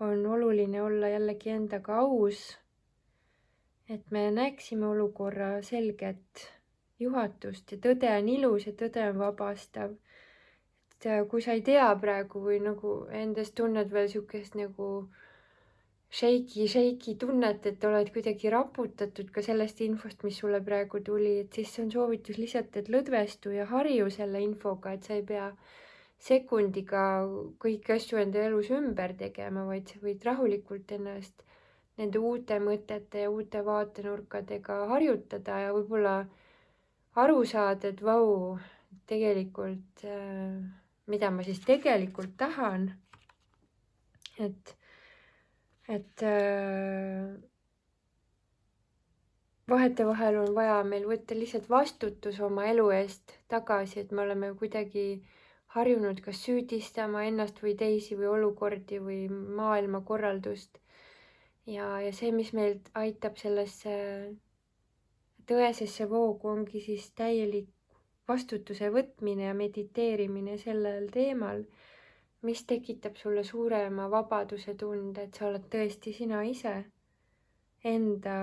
on oluline olla jällegi endaga aus, et me näeksime olukorra selget juhatust ja tõde on ilus ja tõde on vabastav. Et kui sa ei tea praegu või nagu endas tunned veel sihukest nagu shaky tunnet, et oled kuidagi raputatud ka sellest infost, mis sulle praegu tuli, et siis on soovitus lihtsalt, et lõdvestu ja harju selle infoga, et sa ei pea sekundiga kõiki asju enda elus ümber tegema, vaid sa võid rahulikult ennast nende uute mõtete ja uute vaatenurkadega harjutada ja võib-olla aru saada, et vau, tegelikult, mida ma siis tegelikult tahan. Et vahetevahel on vaja meil võtta lihtsalt vastutus oma elu eest tagasi, et me oleme kuidagi harjunud kas süüdistama ennast või teisi või olukordi või maailmakorraldust. Ja see, mis meilt aitab sellesse tõesesse voogu, ongi siis täielik vastutuse võtmine ja mediteerimine sellel teemal, mis tekitab sulle suurema vabaduse tunde, et sa oled tõesti sina ise enda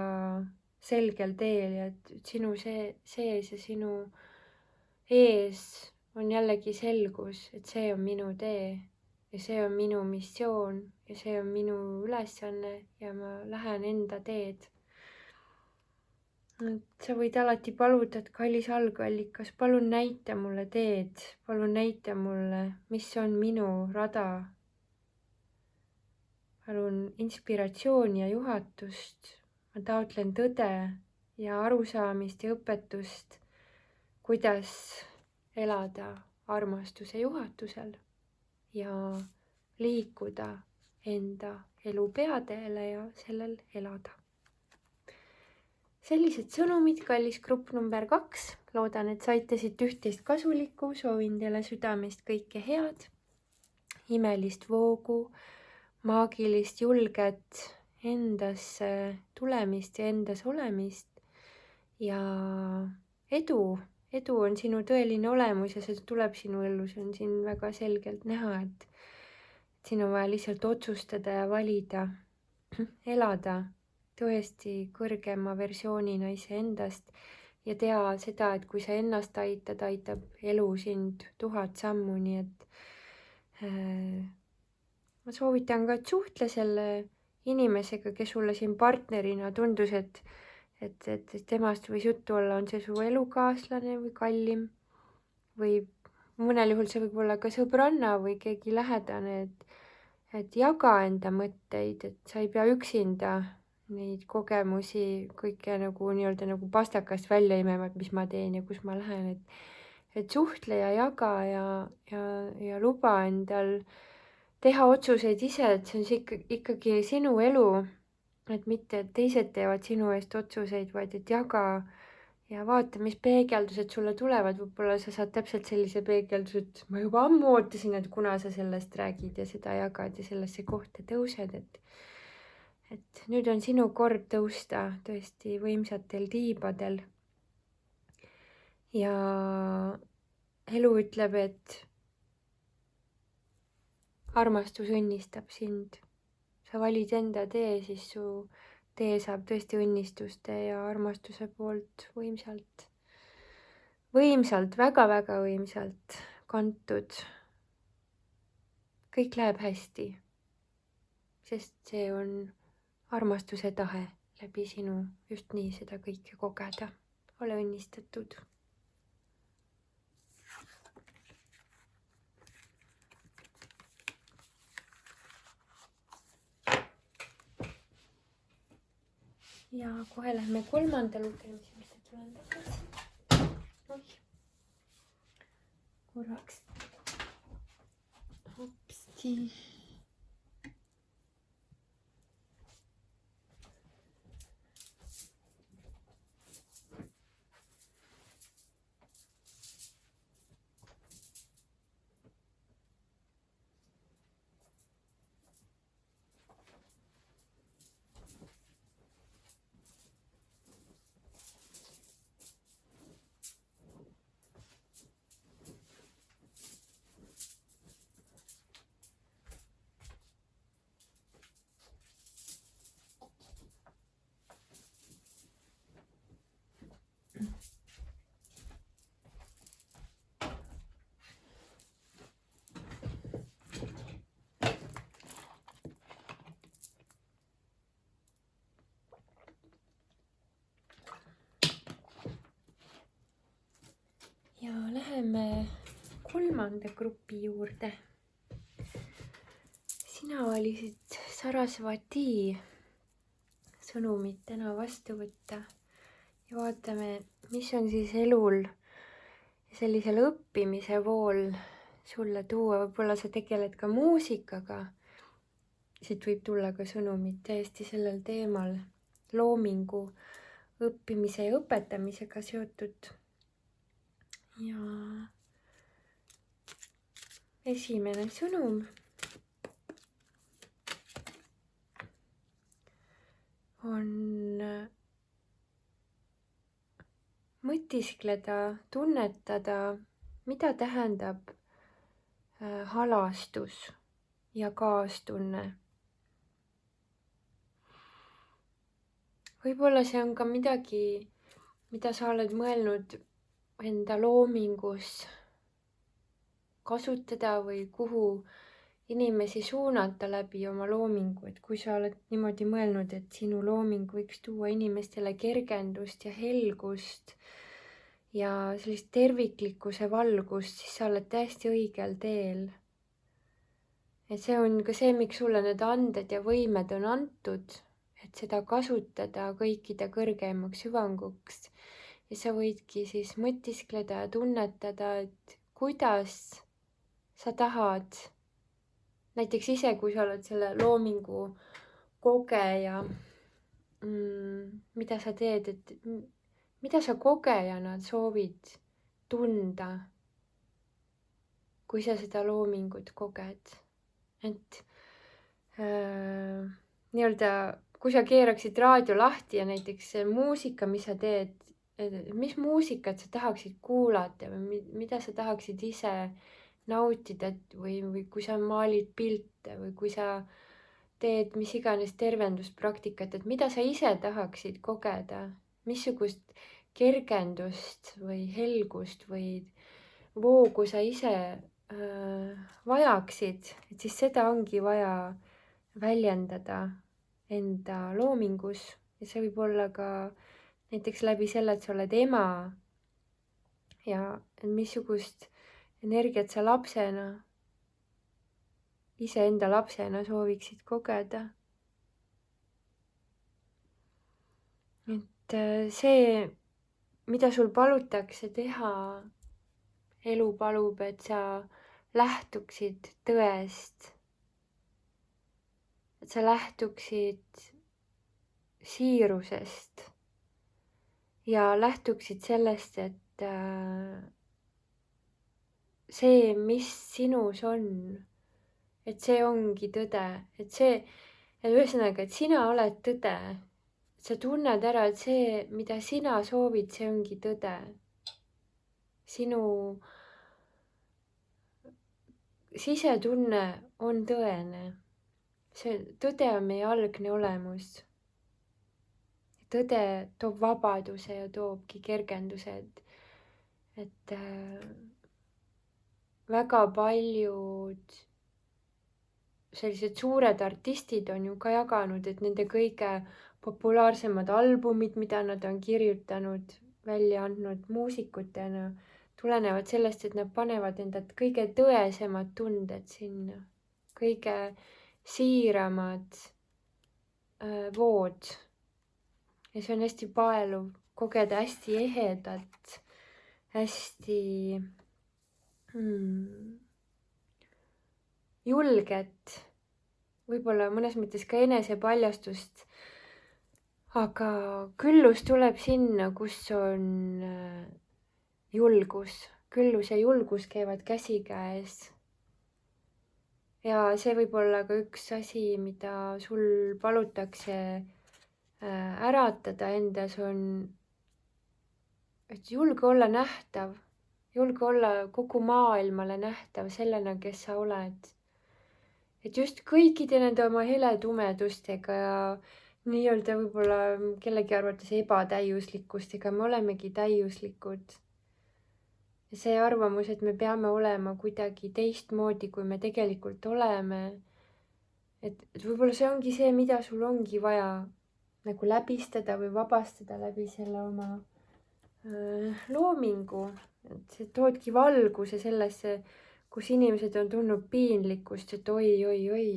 selgel teel ja et sinu sees ja sinu ees on jällegi selgus, et see on minu tee ja see on minu missioon ja see on minu ülesanne ja ma lähen enda teed. Et sa võid alati paluda, et kallis algallikas, palun näita mulle teed, palun näita mulle, mis on minu rada. Palun inspiratsiooni ja juhatust. Ma taotlen tõde ja arusaamist ja õpetust, kuidas elada armastuse juhatusel ja liikuda enda elu peateele ja sellel elada. Sellised sõnumid, kallis grupp number 2. Loodan, et saite siit üht-teist kasulikku. Soovin teile südamest kõike head, imelist voogu, maagilist julget endasse tulemist ja endas olemist ja edu. Edu on sinu tõeline olemus ja see tuleb sinu ellu. See on siin väga selgelt näha, et siin on vaja lihtsalt otsustada ja valida, elada tõesti kõrgema versioonina iseendast ja tea seda, et kui sa ennast aitad, aitab elu sind 1000 sammu, nii et ma soovitan ka, et suhtle selle inimesega, kes sulle siin partnerina tundus, et temast võis juttu olla, on see su elukaaslane või kallim või mõnel juhul see võib olla ka sõbranna või keegi lähedane, et jaga enda mõtteid, et sa ei pea üksinda neid kogemusi kõike nii-öelda nagu pastakast välja imema, et mis ma teen ja kus ma lähen, et suhtle ja jaga ja luba endal teha otsuseid ise, et see on ikkagi sinu elu, et mitte teised teevad sinu eest otsuseid, vaid et jaga ja vaata, mis peegeldused sulle tulevad. Võib-olla sa saad täpselt sellise peegelduse, et ma juba ammu ootasin, et kuna sa sellest räägid ja seda jagad ja sellesse kohta tõused, et nüüd on sinu kord tõusta tõesti võimsatel tiibadel. Ja elu ütleb, et armastus õnnistab sind. Sa valid enda tee, siis su tee saab tõesti õnnistuste ja armastuse poolt võimsalt, väga-väga võimsalt kantud. Kõik läheb hästi, sest see on armastuse tahe läbi sinu just nii seda kõike kogeda. Ole õnnistatud. Ja kohe lähme 3. lugemisele, tulen tagasi. Korraks. Hopsti. 3. grupi juurde. Sina valisid Sarasvati sõnumit täna vastu võtta ja vaatame, mis on siis elul sellisel õppimise vool sulle tuua. Võib-olla sa tegeled ka muusikaga. Siit võib tulla ka sõnumid täiesti sellel teemal, loomingu õppimise ja õpetamisega seotud. Ja esimene sõnum on mõtiskleda, tunnetada, mida tähendab halastus ja kaastunne. Võib-olla see on ka midagi, mida sa oled mõelnud enda loomingus kasutada või kuhu inimesi suunata läbi oma loomingu. Et kui sa oled niimoodi mõelnud, et sinu looming võiks tuua inimestele kergendust ja helgust ja sellist terviklikkuse valgust, siis sa oled täiesti õigel teel. Et see on ka see, miks sulle need anded ja võimed on antud, et seda kasutada kõikide kõrgeimaks hüvanguks. Ja sa võidki siis mõtiskleda ja tunnetada, et kuidas sa tahad, näiteks ise, kui sa oled selle loomingu kogeja, mida sa teed, et mida sa kogejana soovid tunda, kui sa seda loomingut koged. Et nii-öelda, kui sa keeraksid raadio lahti ja näiteks see muusika, mis sa teed, mis muusikat sa tahaksid kuulata või mida sa tahaksid ise nautida või kui sa maalid pilte või kui sa teed mis iganes tervenduspraktikat, et mida sa ise tahaksid kogeda, missugust kergendust või helgust või voogu sa ise vajaksid, et siis seda ongi vaja väljendada enda loomingus. Ja see võib olla ka näiteks läbi selle, et sa oled ema ja missugust energiat sa lapsena, iseenda lapsena sooviksid kogeda. Et see, mida sul palutakse teha, elu palub, et sa lähtuksid tõest, et sa lähtuksid siirusest ja lähtuksid sellest, et see, mis sinus on, et see ongi tõde, et ühesõnaga, et sina oled tõde, et sa tunned ära, et see, mida sina soovid, see ongi tõde. Sinu sisetunne on tõene. See tõde on meie algne olemus. Tõde toob vabaduse ja toobki kergenduse, et väga paljud sellised suured artistid on ju ka jaganud, et nende kõige populaarsemad albumid, mida nad on kirjutanud, välja andnud muusikutena, tulenevad sellest, et nad panevad enda kõige tõesemad tunded sinna, kõige siiramad vood. Ja see on hästi paeluv kogeda hästi ehedat, hästi julget, võib-olla mõnes mõttes ka enesepaljastust, aga küllus tuleb sinna, kus on julgus. Küllus ja julgus käivad käsikäes. Ja see võib olla ka üks asi, mida sul palutakse äratada endas, on, et julge olla nähtav, julge olla kogu maailmale nähtav sellena, kes sa oled. Et just kõikide nende oma heletumedustega ja nii-öelda võib-olla kellegi arvates ebatäiuslikkustega me olemegi täiuslikud. Ja see arvamus, et me peame olema kuidagi teistmoodi, kui me tegelikult oleme. Et võib-olla see ongi see, mida sul ongi vaja nagu läbistada või vabastada läbi selle oma loomingu. Et see toodki valguse sellesse, kus inimesed on tundnud piinlikkust, et oi,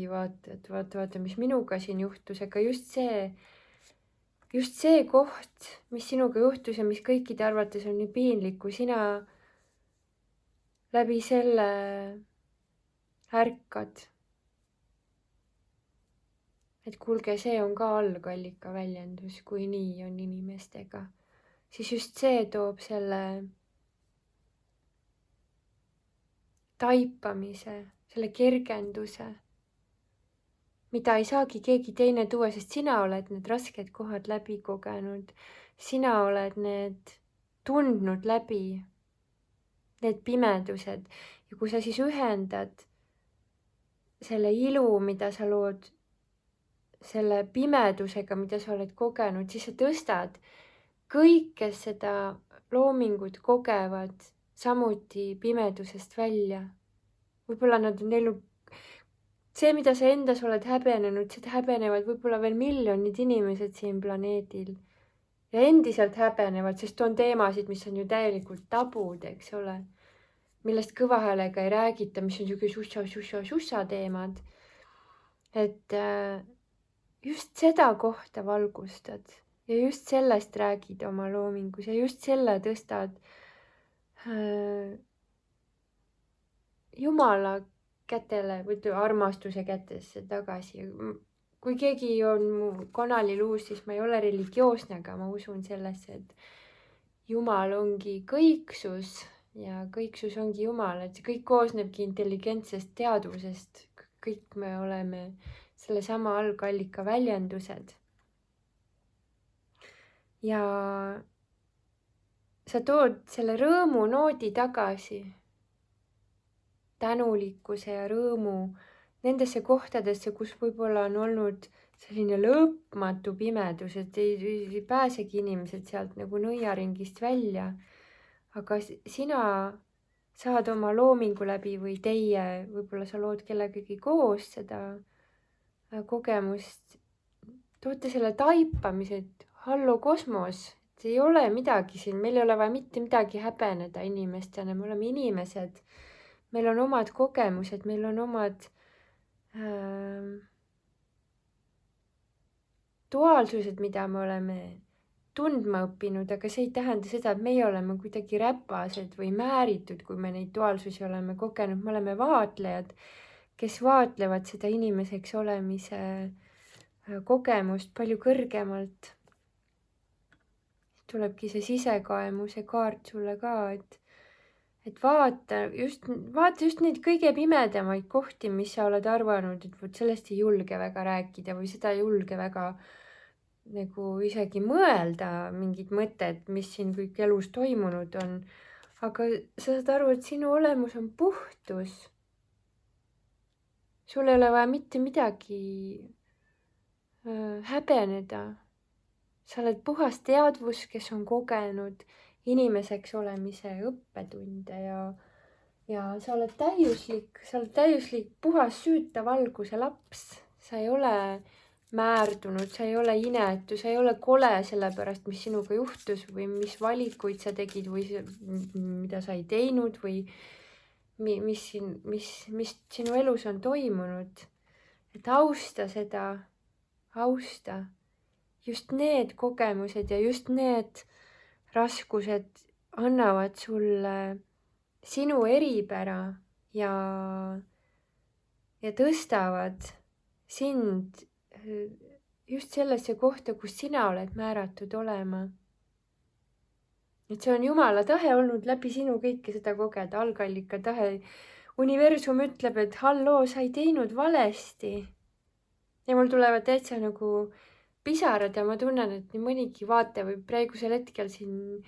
vaata, mis minuga siin juhtus, aga just see koht, mis sinuga juhtus ja mis kõikide arvates on nii piinlik, kui sina läbi selle ärkad. Et kuulge, see on ka algallika väljendus, kui nii on inimestega. Siis just see toob selle taipamise, selle kergenduse, mida ei saagi keegi teine tuua, sest sina oled need rasked kohad läbi kogenud. Sina oled need tundnud läbi, need pimedused. Ja kui sa siis ühendad selle ilu, mida sa lood, selle pimedusega, mida sa oled kogenud, siis sa tõstad kõik, kes seda loomingut kogevad, samuti pimedusest välja. Võib-olla nad on ellu, see, mida sa endas oled häbenenud, seda häbenevad võib-olla veel miljonid inimesed siin planeedil. Ja endiselt häbenevad, sest on teemasid, mis on ju täielikult tabud, eks ole, millest kõva häälega ei räägita, mis on niisugune sussa teemad. Et just seda kohta valgustad ja just sellest räägid oma loomingus ja just selle tõstad Jumala kätele või armastuse kätesse tagasi. Kui keegi on mu kanaliluus, siis ma ei ole religioosne, aga ma usun sellesse, et Jumal ongi kõiksus ja kõiksus ongi Jumal, et see kõik koosnebki intelligentsest teadvusest. Kõik me oleme sellesama algallika väljendused. Ja sa tood selle rõõmu noodi tagasi, tänulikkuse ja rõõmu nendesse kohtadesse, kus võib-olla on olnud selline lõpmatu pimedus, et ei pääsegi inimesed sealt nagu nõiaringist välja. Aga sina saad oma loomingu läbi või teie, võib-olla sa lood kellegagi koos seda kogemust, toote selle taipamise, et hallo kosmos, et ei ole midagi siin, meil ei ole vaja mitte midagi häbeneda inimestena, me oleme inimesed, meil on omad kogemused, meil on omad duaalsused, mida me oleme tundma õppinud, aga see ei tähenda seda, et meie oleme kuidagi räpased või määritud, kui me neid duaalsusi oleme kogenud, me oleme vaatlejad, kes vaatlevad seda inimeseks olemise kogemust palju kõrgemalt. Tulebki see sisekaemuse kaart sulle ka, et vaata just neid kõige pimedamaid kohti, mis sa oled arvanud, et vot sellest ei julge väga rääkida või seda ei julge väga nagu isegi mõelda, mingid mõtted, mis siin kõik elus toimunud on. Aga sa saad aru, et sinu olemus on puhtus. Sul ei ole vaja mitte midagi häbeneda. Sa oled puhas teadvus, kes on kogenud inimeseks olemise õppetunde ja sa oled täiuslik puhas süüta valguse laps. Sa ei ole määrdunud, sa ei ole inetu, sa ei ole kole sellepärast, mis sinuga juhtus või mis valikuid sa tegid või mida sa ei teinud või mis sinu elus on toimunud, et austa seda, austa just need kogemused ja just need raskused annavad sulle sinu eripära ja tõstavad sind just sellesse kohta, kus sina oled määratud olema. Et see on Jumala tahe olnud läbi sinu kõike seda kogeda, algallika tahe. Universum ütleb, et halloo, sa ei teinud valesti. Ja mul tulevad täitsa nagu pisarad ja ma tunnen, et nii mõnigi vaate või praegusel hetkel siin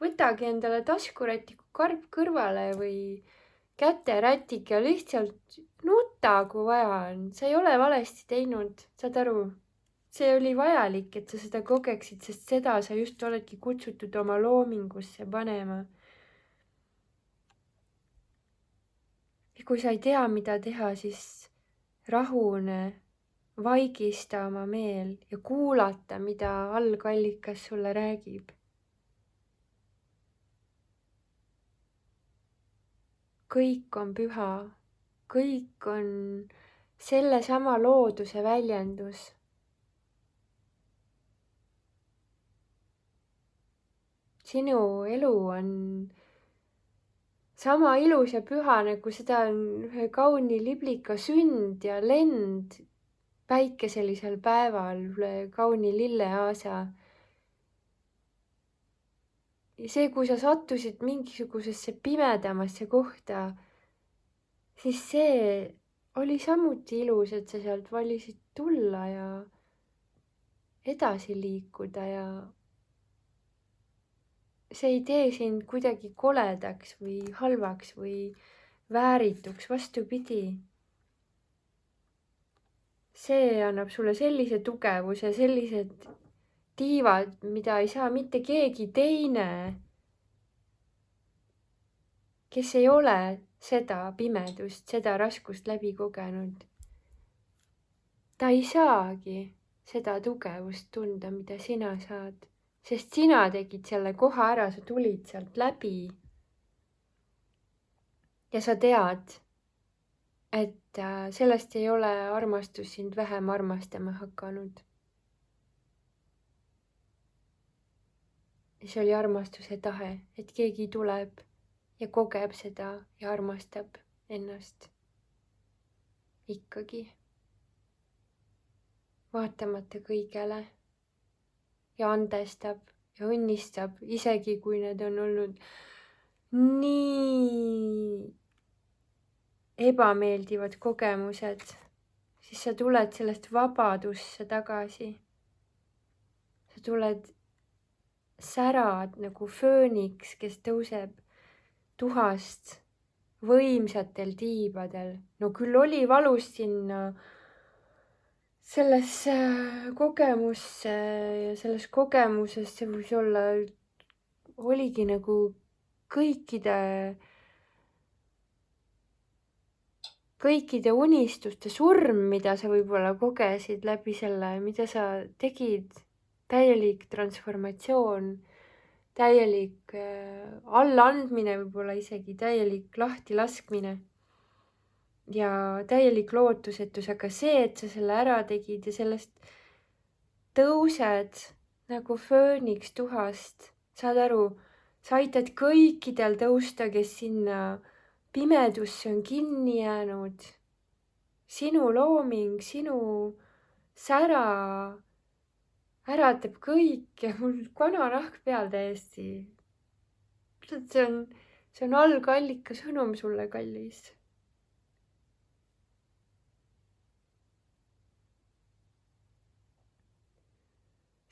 võtagi endale taskurätiku karp kõrvale või käterätik ja lihtsalt nuta, kui vaja on. Sa ei ole valesti teinud, saad aru? See oli vajalik, et sa seda kogeksid, sest seda sa just oledki kutsutud oma loomingusse panema. Ja kui sa ei tea, mida teha, siis rahune, vaigista oma meel ja kuulata, mida algallikas sulle räägib. kõik on püha, kõik on sellesama looduse väljendus. Sinu elu on sama ilus ja püha, nagu seda on ühe kauni liblika sünd ja lend päikeselisel päeval üle kauni lilleaasa. Ja see, kui sa sattusid mingisugusesse pimedamasse kohta, siis see oli samuti ilus, et sa sealt valisid tulla ja edasi liikuda ja see ei tee sind kuidagi koledaks või halvaks või väärituks, vastupidi. See annab sulle sellise tugevuse, sellised tiivad, mida ei saa mitte keegi teine, kes ei ole seda pimedust, seda raskust läbi kogenud. Ta ei saagi seda tugevust tunda, mida sina saad. Sest sina tegid selle koha ära, sa tulid sealt läbi. Ja sa tead, et sellest ei ole armastus sind vähem armastama hakanud. Ja see oli armastuse tahe, et keegi tuleb ja kogeb seda ja armastab ennast. Ikkagi. Vaatamata kõigele. Ja andestab ja õnnistab, isegi kui need on olnud nii ebameeldivad kogemused, siis sa tuled sellest vabadusse tagasi. Sa tuled, särad nagu fööniks, kes tõuseb tuhast võimsatel tiibadel. No küll oli valus sinna sellesse kogemusse ja selles kogemuses see võis olla, oligi nagu kõikide unistuste surm, mida sa võib-olla kogesid läbi selle, mida sa tegid, täielik transformatsioon, täielik allaandmine, võib-olla isegi täielik lahtilaskmine. Ja täielik lootusetus, aga see, et sa selle ära tegid ja sellest tõused nagu fööniks tuhast, saad aru, sa aitad kõikidel tõusta, kes sinna pimedusse on kinni jäänud. Sinu looming, sinu sära äratab kõik ja mul kananahk peal täiesti. See on algallika sõnum sulle, kallis.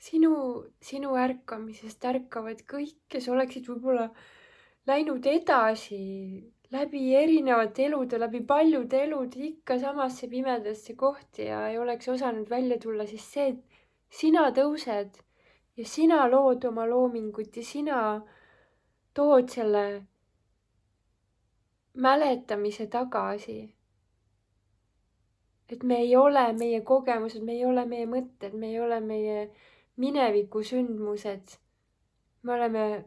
Sinu ärkamisest ärkavad kõik, kes oleksid võib-olla läinud edasi läbi erinevate elude, läbi paljude elude ikka samasse pimedasse kohti ja ei oleks osanud välja tulla, siis see, et sina tõused ja sina lood oma loomingut ja sina tood selle mäletamise tagasi. Et me ei ole meie kogemused, me ei ole meie mõtted, me ei ole meie mineviku sündmused. Me oleme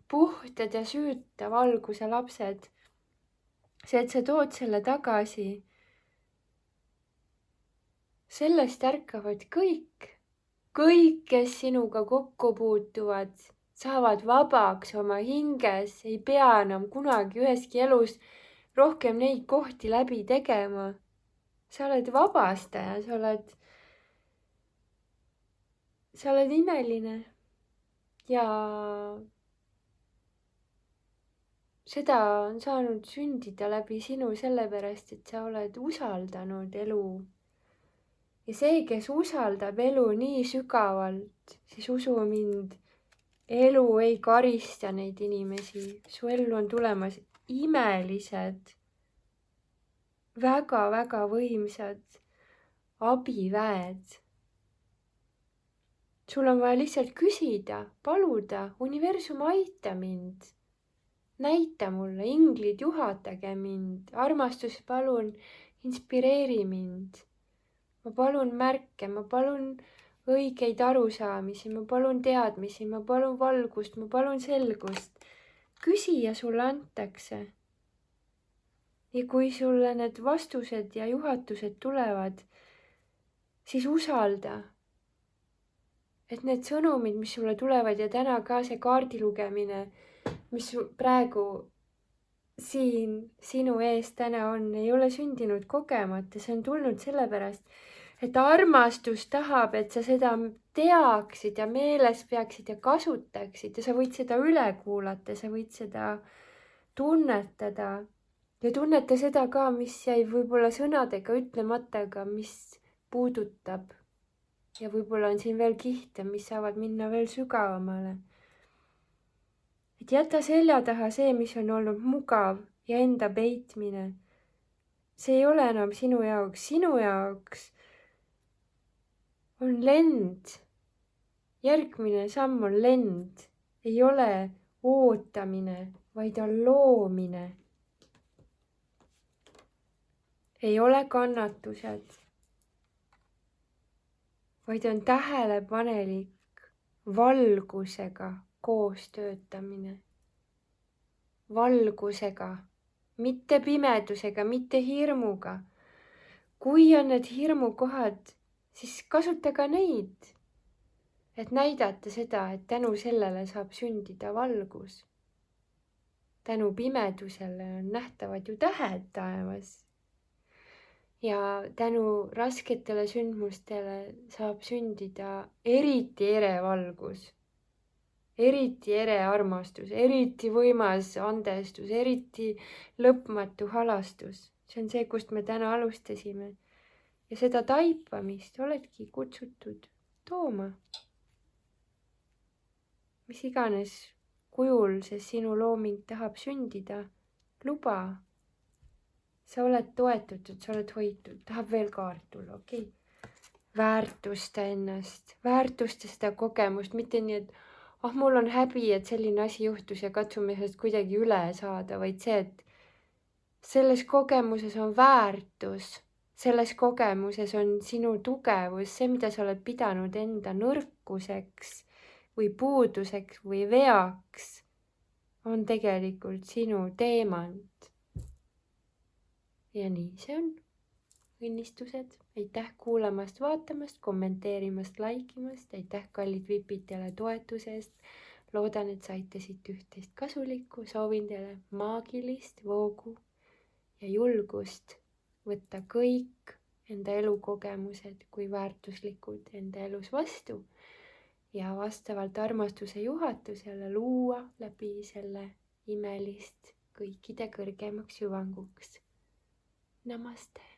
puhtad ja süüta valguse lapsed. See, et sa tood selle tagasi, sellest ärkavad kõik, kes sinuga kokku puutuvad, saavad vabaks oma hinges, ei pea enam kunagi üheski elus rohkem neid kohti läbi tegema. Sa oled vabastaja, sa oled imeline ja seda on saanud sündida läbi sinu sellepärast, et sa oled usaldanud elu. Ja see, kes usaldab elu nii sügavalt, siis usu mind, elu ei karista neid inimesi. Su ellu on tulemas imelised, väga-väga võimsad abiväed. Sul on vaja lihtsalt küsida, paluda, universum, aita mind. Näita mulle, inglid, juhatage mind. Armastus, palun, inspireeri mind. Ma palun märke, ma palun õigeid arusaamisi, ma palun teadmisi, ma palun valgust, ma palun selgust. Küsi ja sulle antakse. Ja kui sulle need vastused ja juhatused tulevad, siis usalda, et need sõnumid, mis sulle tulevad ja täna ka see kaardi lugemine, mis praegu siin sinu ees täna on, ei ole sündinud kogemata, see on tulnud sellepärast, et armastus tahab, et sa seda teaksid ja meeles peaksid ja kasutaksid ja sa võid seda üle kuulata, sa võid seda tunnetada ja tunneta seda ka, mis jäi võib-olla sõnadega ütlemata, aga mis puudutab. Ja võib-olla on siin veel kihte, mis saavad minna veel sügavamale. Et jäta selja taha see, mis on olnud mugav ja enda peitmine. See ei ole enam sinu jaoks on lend. Järgmine samm on lend. Ei ole ootamine, vaid on loomine. Ei ole kannatused, vaid on tähelepanelik valgusega koos töötamine. Valgusega, mitte pimedusega, mitte hirmuga. Kui on need hirmukohad, siis kasuta ka neid, et näidata seda, et tänu sellele saab sündida valgus. Tänu pimedusele on nähtavad ju tähed taevas. Ja tänu rasketele sündmustele saab sündida eriti ere valgus, eriti ere armastus, eriti võimas andestus, eriti lõpmatu halastus. See on see, kust me täna alustasime. Ja seda taipamist oledki kutsutud tooma. Mis iganes kujul see sinu looming tahab sündida, luba. Sa oled toetatud, sa oled hoitud, tahab veel kaart tulla, okei. Väärtusta ennast, väärtusta seda kogemust, mitte nii, et mul on häbi, et selline asi juhtus ja katsume sellest kuidagi üle saada, vaid see, et selles kogemuses on väärtus, selles kogemuses on sinu tugevus, see, mida sa oled pidanud enda nõrkuseks või puuduseks või veaks, on tegelikult sinu teemant. Ja nii see on. Õnnistused. Aitäh kuulamast, vaatamast, kommenteerimast, laikimast. Aitäh kallid vipitele toetuse eest. Loodan, et saite siit üht-teist kasulikku. Soovin teile maagilist voogu ja julgust võtta kõik enda elukogemused kui väärtuslikud enda elus vastu ja vastavalt armastuse juhatusele luua läbi selle imelist kõikide kõrgemaks hüvanguks. Namaste.